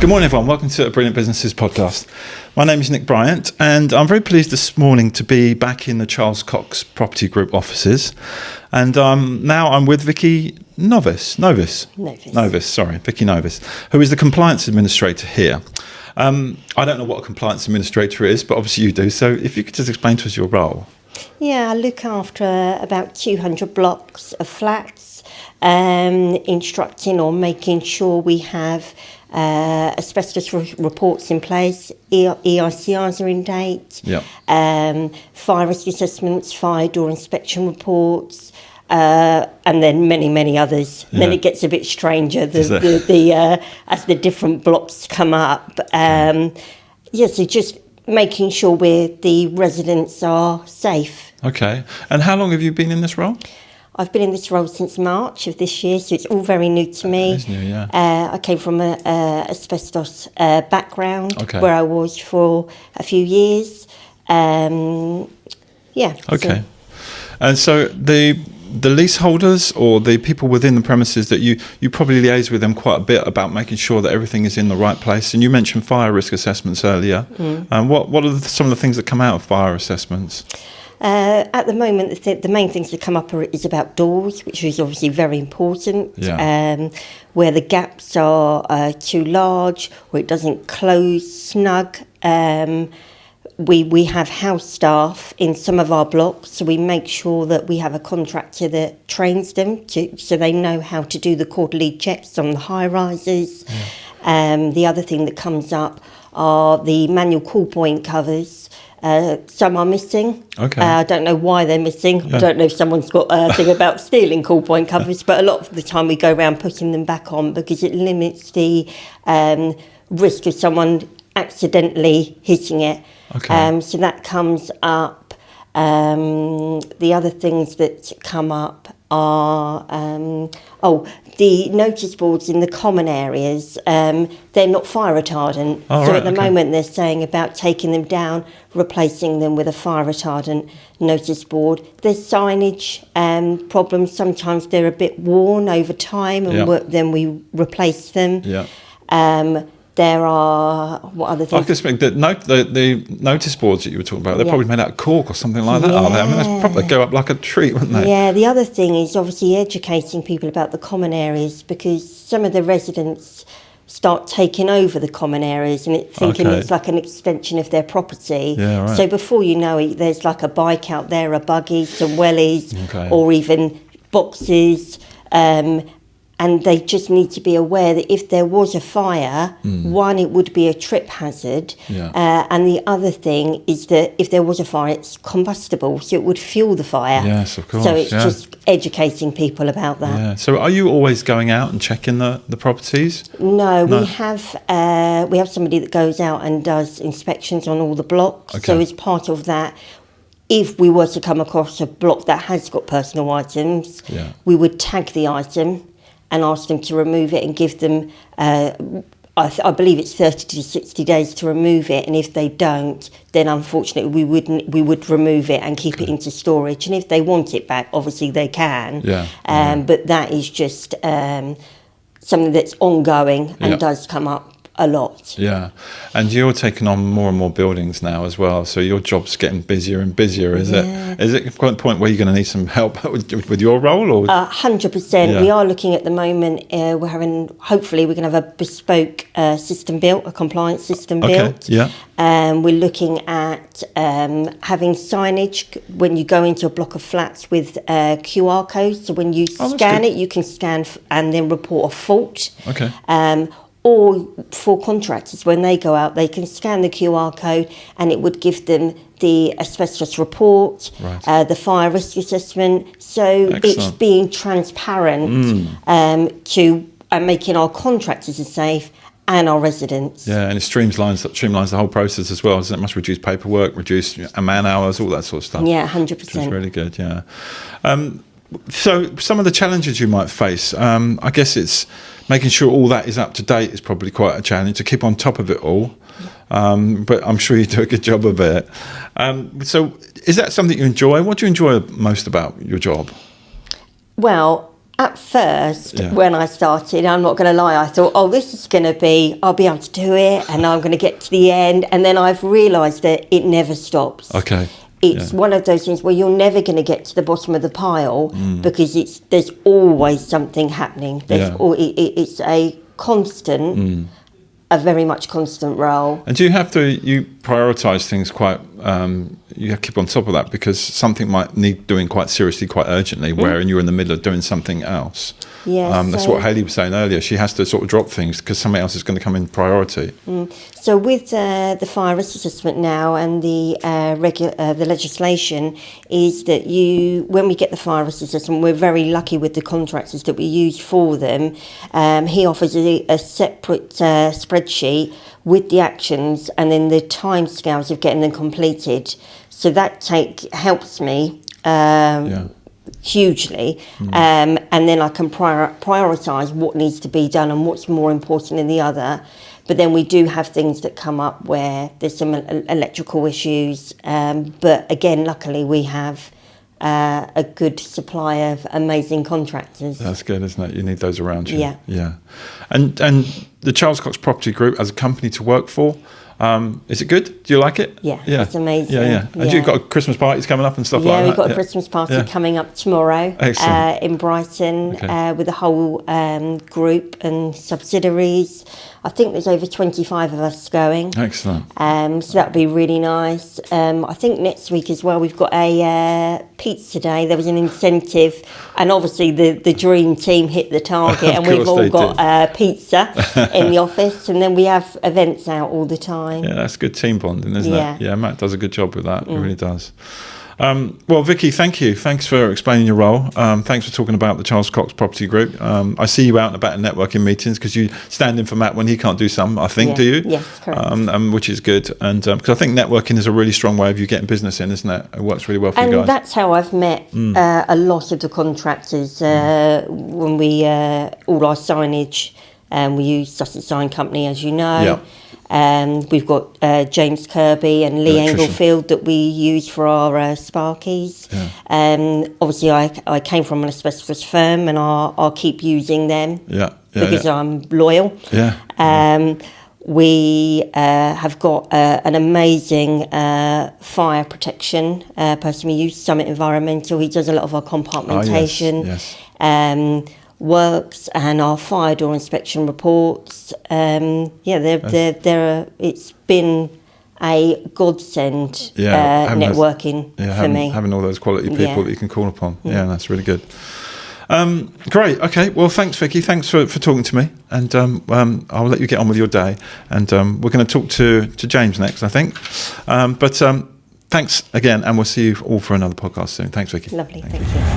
Good morning, everyone. Welcome to a Brilliant Businesses podcast. My name is Nick Bryant, and I'm very pleased this morning to be back in the Charles Cox Property Group offices. And now I'm with Vicky Novis, Vicky Novis, who is the compliance administrator here. I don't know what a compliance administrator is, but obviously you do. So if you could just explain to us your role. Yeah, I look after about 200 blocks of flats, instructing or making sure we have asbestos reports in place, EICRs are in date, fire risk assessments, fire door inspection reports, and then many others. Yeah. Then it gets a bit stranger as the different blocks come up. So just making sure the residents are safe. Okay. And how long have you been in this role? I've been in this role since March of this year, so it's all very new to me. It is new, yeah. I came from an asbestos background, where I was for a few years. Okay. And so the leaseholders or the people within the premises that you probably liaise with them quite a bit about making sure that everything is in the right place. And you mentioned fire risk assessments earlier. And what are some of the things that come out of fire assessments? At the moment, the main things that come up is about doors, which is obviously very important. Yeah. Where the gaps are too large, or it doesn't close snug. We have house staff in some of our blocks, so we make sure that we have a contractor that trains them so they know how to do the quarterly checks on the high rises. Yeah. The other thing that comes up are the manual call point covers. Some are missing. Okay. I don't know why they're missing. Yeah. I don't know if someone's got a thing about stealing call point covers, but a lot of the time we go around putting them back on because it limits the risk of someone accidentally hitting it. Okay. So that comes up. The other things that come up are the notice boards in the common areas. They're not fire retardant. At the moment they're saying about taking them down, replacing them with a fire retardant notice board. There's signage problems. Sometimes they're a bit worn over time, and then we replace them. Yeah. There are, what other things? I guess the notice boards that you were talking about, they're probably made out of cork or something like that, are they? I mean, that's probably go up like a treat, wouldn't they? Yeah, the other thing is obviously educating people about the common areas, because some of the residents start taking over the common areas and thinking it's like an extension of their property. Yeah, right. So before you know it, there's like a bike out there, a buggy, some wellies, or even boxes. And they just need to be aware that if there was a fire, one, it would be a trip hazard. Yeah. And the other thing is that if there was a fire, it's combustible, so it would fuel the fire. Yes, of course. So it's just educating people about that. Yeah. So are you always going out and checking the properties? No, we have somebody that goes out and does inspections on all the blocks. Okay. So as part of that, if we were to come across a block that has got personal items, we would tag the item and ask them to remove it and give them, I believe it's 30 to 60 days to remove it. And if they don't, then unfortunately we would remove it and keep it into storage. And if they want it back, obviously they can. Yeah. But that is just something that's ongoing and does come up a lot. Yeah. And you're taking on more and more buildings now as well, so your job's getting busier and busier. Is it quite a point where you're going to need some help with your role? Or 100%. We are looking at the moment, hopefully we're going to have a bespoke system built, a compliance system built. Yeah. We're looking at having signage when you go into a block of flats with QR codes, so when you scan it, you can scan and then report a fault. Okay. Or for contractors, when they go out, they can scan the QR code and it would give them the asbestos report, the fire risk assessment. So it's being transparent to making our contractors as safe and our residents. Yeah, and it streamlines the whole process as well. Doesn't it? Must reduce paperwork, reduce man hours, all that sort of stuff. Yeah, 100%. Which is really good, yeah. So some of the challenges you might face, I guess it's making sure all that is up to date is probably quite a challenge, to keep on top of it all. But I'm sure you do a good job of it. So is that something you enjoy? What do you enjoy most about your job? Well, At first, when I started, I'm not going to lie, I thought, oh, this is going to be, I'll be able to do it, and I'm going to get to the end. And then I've realised that it never stops. Okay. It's one of those things where you're never going to get to the bottom of the pile because there's always something happening. It's a constant, a very much constant role. And do you have to, you prioritise things quite, you have to keep on top of that because something might need doing quite seriously, quite urgently, wherein you're in the middle of doing something else. That's what Hayley was saying earlier. She has to sort of drop things because something else is going to come in priority. So with the fire risk assessment now and the legislation is that when we get the fire risk assessment, we're very lucky with the contractors that we use for them. He offers a separate spreadsheet with the actions and then the timescales of getting them completed. So that helps me hugely, and then I can prioritise what needs to be done and what's more important than the other. But then we do have things that come up where there's some electrical issues, but again, luckily we have a good supply of amazing contractors. That's good, isn't it? You need those around you. Yeah. And the Charles Cox Property Group as a company to work for, is it good? Do you like it? Yeah, it's amazing. Yeah. And you've got Christmas parties coming up and stuff like that? Yeah, we've got a Christmas party coming up tomorrow in Brighton with the whole group and subsidiaries. I think there's over 25 of us going. Excellent. So that'll be really nice. I think next week as well, we've got a pizza day. There was an incentive, and obviously the dream team hit the target, and we've all got pizza in the office, and then we have events out all the time. Yeah, that's good team bonding, isn't it? Yeah, Matt does a good job with that. He really does. Well, Vicky, thank you. Thanks for explaining your role. Thanks for talking about the Charles Cox Property Group. I see you out and about in networking meetings because you stand in for Matt when he can't do some, I think, do you? Yes, correct. Which is good. And because I think networking is a really strong way of you getting business in, isn't it? It works really well for you guys. And that's how I've met a lot of the contractors when we, all our signage, we use Sussex Sign Company, as you know. Yeah. We've got James Kirby and Lee Englefield that we use for our Sparkies. Obviously, I came from an asbestos firm, and I'll keep using them because I'm loyal. We have got an amazing fire protection person we use, Summit Environmental. He does a lot of our compartmentation. Works and our fire door inspection reports. It's been a godsend networking for me. Having all those quality people that you can call upon. Yeah, that's really good. Great. Okay. Well, thanks, Vicky. Thanks for talking to me. And I'll let you get on with your day. And we're going to talk to James next, I think. But thanks again, and we'll see you all for another podcast soon. Thanks, Vicky. Lovely. Thank you.